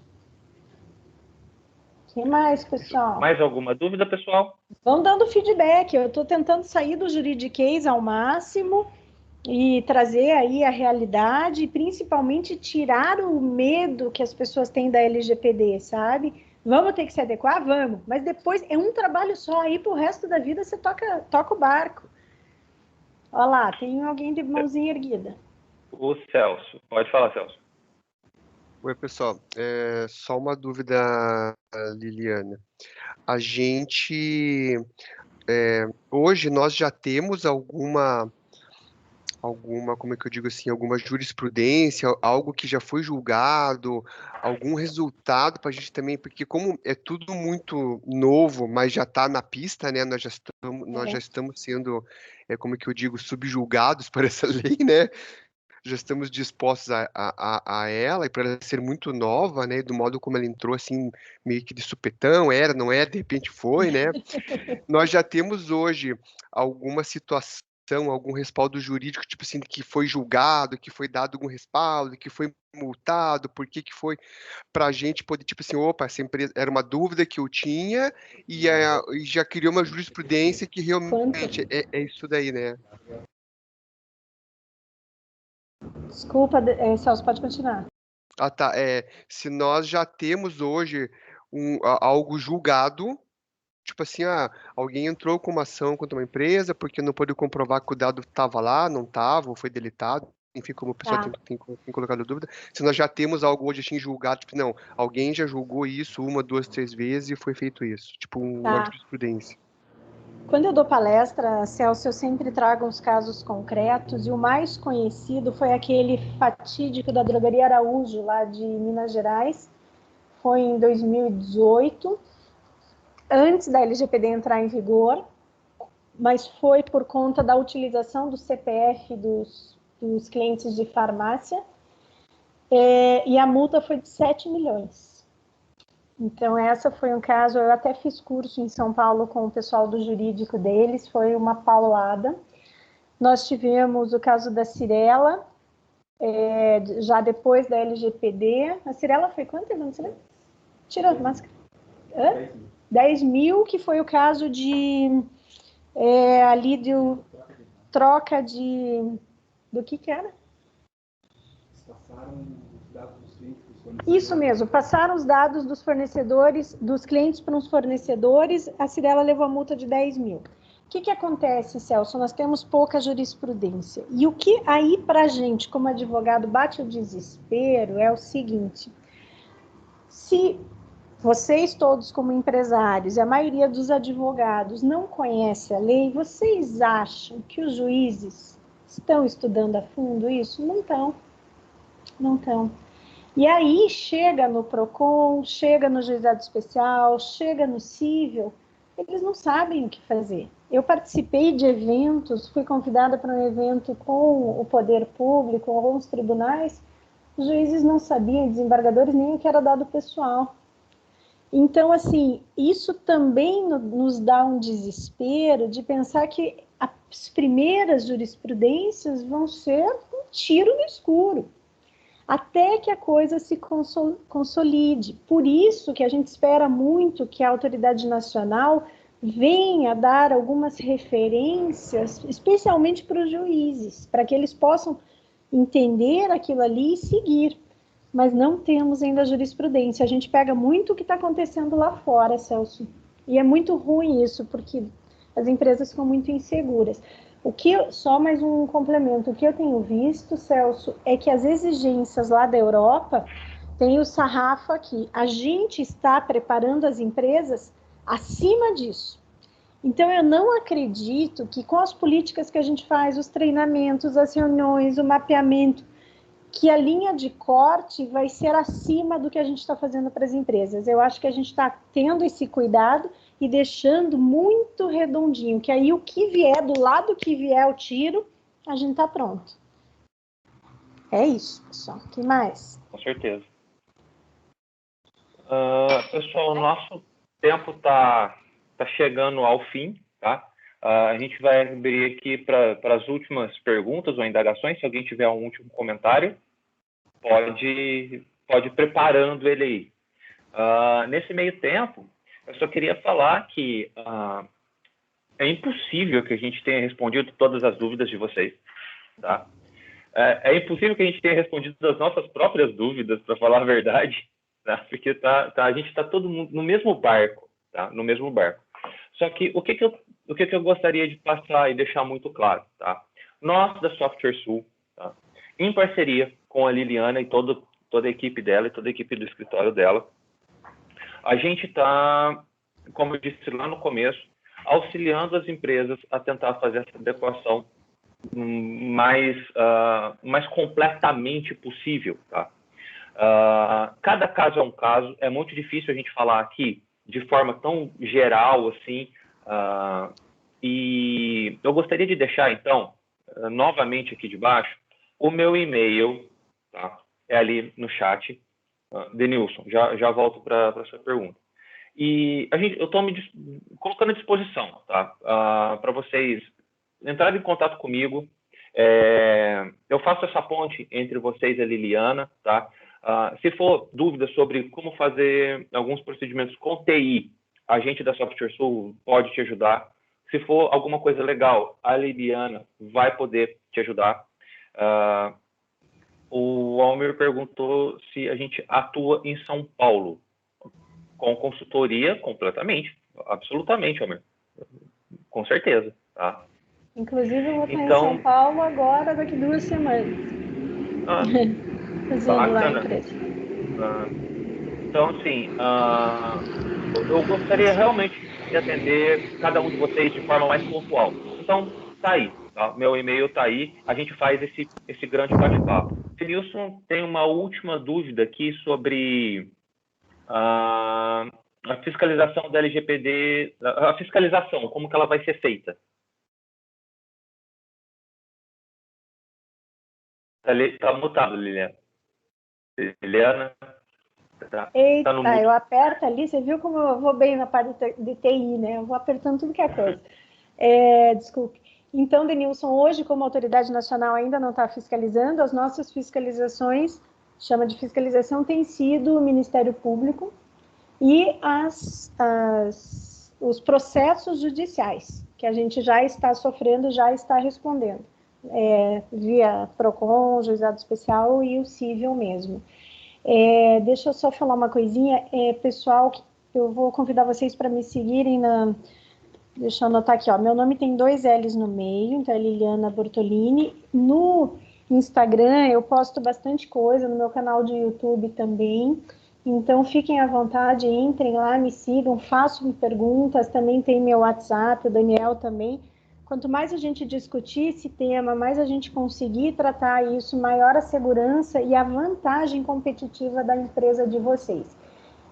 Speaker 1: O que mais, pessoal?
Speaker 2: Mais alguma dúvida, pessoal?
Speaker 1: Vão dando feedback. Eu estou tentando sair do juridiquês ao máximo e trazer aí a realidade e principalmente tirar o medo que as pessoas têm da LGPD, sabe? Vamos ter que se adequar? Vamos. Mas depois é um trabalho só, aí pro resto da vida você toca o barco. Olha lá, tem alguém de mãozinha erguida.
Speaker 2: O Celso. Pode falar, Celso.
Speaker 5: Oi, pessoal. Só uma dúvida, Liliana. A gente, hoje nós já temos alguma, como é que eu digo assim, alguma jurisprudência, algo que já foi julgado, algum resultado para a gente também, porque como é tudo muito novo, mas já está na pista, né? Nós já estamos sendo, como é que eu digo, subjugados por essa lei, né? Já estamos dispostos a ela, e para ela ser muito nova, né, do modo como ela entrou, assim, meio que de supetão, não é, de repente foi, né, nós já temos hoje alguma situação algum respaldo jurídico, tipo assim, que foi julgado, que foi dado algum respaldo, que foi multado, por que que foi, para a gente poder, tipo assim, opa, essa empresa era uma dúvida que eu tinha e já criou uma jurisprudência que realmente é isso daí, né?
Speaker 1: Desculpa, Celso, pode continuar.
Speaker 5: Ah, tá. Se nós já temos hoje algo julgado, tipo assim, alguém entrou com uma ação contra uma empresa porque não pôde comprovar que o dado estava lá, não estava, ou foi deletado, enfim, como o pessoal
Speaker 1: Tá.
Speaker 5: tem colocado dúvida. Se nós já temos algo hoje assim julgado, tipo, não, alguém já julgou isso uma, duas, três vezes e foi feito isso, tipo uma
Speaker 1: Tá.
Speaker 5: jurisprudência.
Speaker 1: Quando eu dou palestra, Celso, eu sempre trago uns casos concretos, e o mais conhecido foi aquele fatídico da Drogaria Araújo, lá de Minas Gerais. Foi em 2018, antes da LGPD entrar em vigor, mas foi por conta da utilização do CPF dos clientes de farmácia, e a multa foi de 7 milhões. Então, essa foi um caso, eu até fiz curso em São Paulo com o pessoal do jurídico deles, foi uma paulada. Nós tivemos o caso da Cirela, já depois da LGPD. A Cirela foi quanto, Evandro? Você lembra? Tira a máscara. 10 mil, que foi o caso de ali de troca de... Do que era? Passaram os dados dos clientes. Isso mesmo, passaram os dados dos fornecedores, dos clientes para os fornecedores, a Cirela levou a multa de 10 mil. O que acontece, Celso? Nós temos pouca jurisprudência. E o que aí para a gente, como advogado, bate o desespero é o seguinte: se vocês todos como empresários e a maioria dos advogados não conhece a lei, vocês acham que os juízes estão estudando a fundo isso? Não estão. Não estão. E aí chega no PROCON, chega no juizado especial, chega no cível, eles não sabem o que fazer. Eu participei de eventos, fui convidada para um evento com o poder público, alguns tribunais, os juízes não sabiam, desembargadores, nem o que era dado pessoal. Então, assim, isso também nos dá um desespero de pensar que as primeiras jurisprudências vão ser um tiro no escuro, até que a coisa se consolide. Por isso que a gente espera muito que a autoridade nacional venha dar algumas referências, especialmente para os juízes, para que eles possam entender aquilo ali e seguir. Mas não temos ainda jurisprudência. A gente pega muito o que está acontecendo lá fora, Celso. E é muito ruim isso, porque as empresas ficam muito inseguras. Só mais um complemento, o que eu tenho visto, Celso, é que as exigências lá da Europa tem o sarrafo aqui. A gente está preparando as empresas acima disso. Então, eu não acredito que com as políticas que a gente faz, os treinamentos, as reuniões, o mapeamento, que a linha de corte vai ser acima do que a gente está fazendo para as empresas. Eu acho que a gente está tendo esse cuidado e deixando muito redondinho, que aí o que vier, do lado que vier o tiro, a gente está pronto. É isso, pessoal. O que mais?
Speaker 2: Com certeza. Pessoal, o nosso tempo está chegando ao fim, tá? A gente vai abrir aqui para as últimas perguntas ou indagações. Se alguém tiver um último comentário, pode ir preparando ele aí. Nesse meio tempo, eu só queria falar que é impossível que a gente tenha respondido todas as dúvidas de vocês, tá? É impossível que a gente tenha respondido as nossas próprias dúvidas, para falar a verdade, tá? Porque a gente está todo mundo no mesmo barco, tá? No mesmo barco. Só que o que eu gostaria de passar e deixar muito claro, tá? Nós, da Software Sul, tá? Em parceria com a Liliana e toda a equipe dela e toda a equipe do escritório dela, a gente está, como eu disse lá no começo, auxiliando as empresas a tentar fazer essa adequação mais completamente possível, tá? Cada caso é um caso, é muito difícil a gente falar aqui de forma tão geral assim, e eu gostaria de deixar, então, novamente aqui de baixo, o meu e-mail, tá? É ali no chat. Denilson, já volto para a sua pergunta. E eu estou me colocando à disposição, tá? Para vocês entrado em contato comigo. Eu faço essa ponte entre vocês e a Liliana, tá? Se for dúvida sobre como fazer alguns procedimentos com TI, a gente da Software Sul pode te ajudar. Se for alguma coisa legal, a Liliana vai poder te ajudar. O Almir perguntou se a gente atua em São Paulo. Com consultoria, completamente. Absolutamente, Almir. Com certeza, tá?
Speaker 1: Inclusive, eu vou estar em São Paulo agora, daqui 2 semanas. Fazendo lá a empresa.
Speaker 2: Então, assim, eu gostaria realmente de atender cada um de vocês de forma mais pontual. Então, tá aí. Tá? Meu e-mail tá aí. A gente faz esse grande bate-papo. Nilson tem uma última dúvida aqui sobre a fiscalização da LGPD, a fiscalização, como que ela vai ser feita? Tá mutado, Liliana. Liliana?
Speaker 1: Eita, eu aperto ali, você viu como eu vou bem na parte de TI, né? Eu vou apertando tudo que é coisa. Desculpe. Então, Denilson, hoje, como autoridade nacional ainda não está fiscalizando, as nossas fiscalizações, chama de fiscalização, tem sido o Ministério Público e os processos judiciais, que a gente já está sofrendo, já está respondendo, via PROCON, Juizado Especial e o civil mesmo. Deixa eu só falar uma coisinha, pessoal, eu vou convidar vocês para me seguirem deixa eu anotar aqui, ó, meu nome tem 2 L's no meio, então é Liliana Bortolini. No Instagram eu posto bastante coisa, no meu canal de YouTube também, então fiquem à vontade, entrem lá, me sigam, façam perguntas, também tem meu WhatsApp, o Daniel também. Quanto mais a gente discutir esse tema, mais a gente conseguir tratar isso, maior a segurança e a vantagem competitiva da empresa de vocês.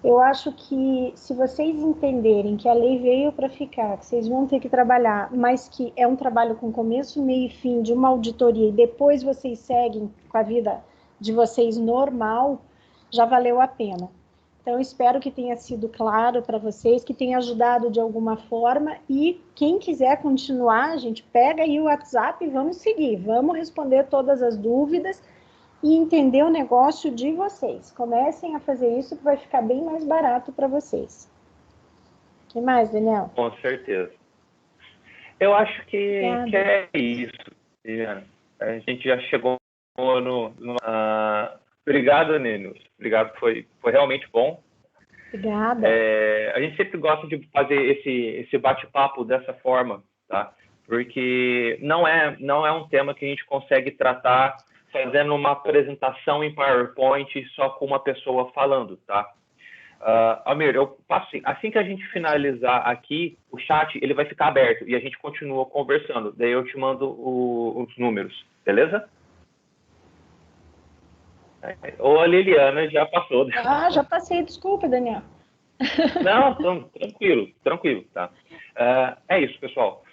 Speaker 1: Eu acho que se vocês entenderem que a lei veio para ficar, que vocês vão ter que trabalhar, mas que é um trabalho com começo, meio e fim, de uma auditoria, e depois vocês seguem com a vida de vocês normal, já valeu a pena. Então, espero que tenha sido claro para vocês, que tenha ajudado de alguma forma, e quem quiser continuar, a gente pega aí o WhatsApp e vamos seguir, vamos responder todas as dúvidas, e entender o negócio de vocês. Comecem a fazer isso que vai ficar bem mais barato para vocês. O que mais, Daniel?
Speaker 2: Com certeza. Eu acho que é isso, Liliana. A gente já chegou no obrigado, Ninos. Obrigado, foi realmente bom.
Speaker 1: Obrigada.
Speaker 2: A gente sempre gosta de fazer esse bate-papo dessa forma, tá? Porque não é um tema que a gente consegue tratar fazendo uma apresentação em PowerPoint só com uma pessoa falando, tá? Almir, eu passo assim que a gente finalizar aqui, o chat ele vai ficar aberto e a gente continua conversando. Daí eu te mando os números, beleza? Ou a Liliana já passou.
Speaker 1: Já passei, desculpa, Daniel.
Speaker 2: Não, tranquilo, tá? É isso, pessoal.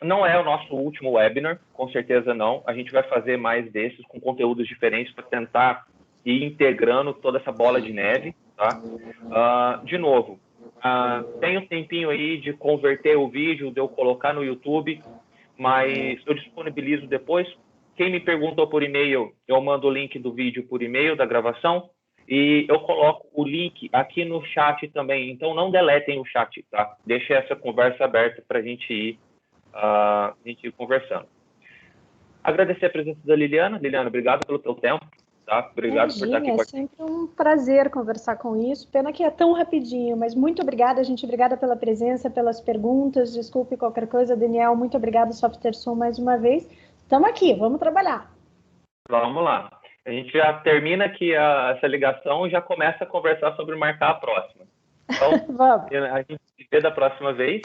Speaker 2: Não é o nosso último webinar, com certeza não. A gente vai fazer mais desses com conteúdos diferentes para tentar ir integrando toda essa bola de neve, tá? De novo, tem um tempinho aí de converter o vídeo, de eu colocar no YouTube, mas eu disponibilizo depois. Quem me perguntou por e-mail, eu mando o link do vídeo por e-mail da gravação e eu coloco o link aqui no chat também. Então não deletem o chat, tá? Deixe essa conversa aberta para a gente ir conversando. Agradecer a presença da Liliana. Liliana, obrigado pelo teu tempo. Tá? Obrigado por estar aqui com a gente.
Speaker 1: É sempre um prazer conversar com isso. Pena que é tão rapidinho, mas muito obrigada, gente. Obrigada pela presença, pelas perguntas. Desculpe qualquer coisa, Daniel. Muito obrigada, Software Sul, mais uma vez. Estamos aqui, vamos trabalhar.
Speaker 2: Vamos lá. A gente já termina aqui essa ligação e já começa a conversar sobre marcar a próxima. Então,
Speaker 1: vamos.
Speaker 2: A gente se vê da próxima vez.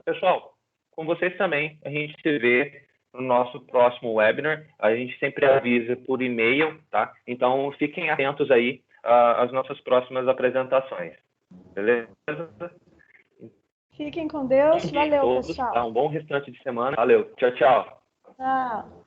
Speaker 2: Pessoal, com vocês também, a gente se vê no nosso próximo webinar. A gente sempre avisa por e-mail, tá? Então, fiquem atentos aí às nossas próximas apresentações. Beleza?
Speaker 1: Fiquem com Deus. Valeu, pessoal.
Speaker 2: Um bom restante de semana. Valeu. Tchau, tchau.
Speaker 1: Tchau.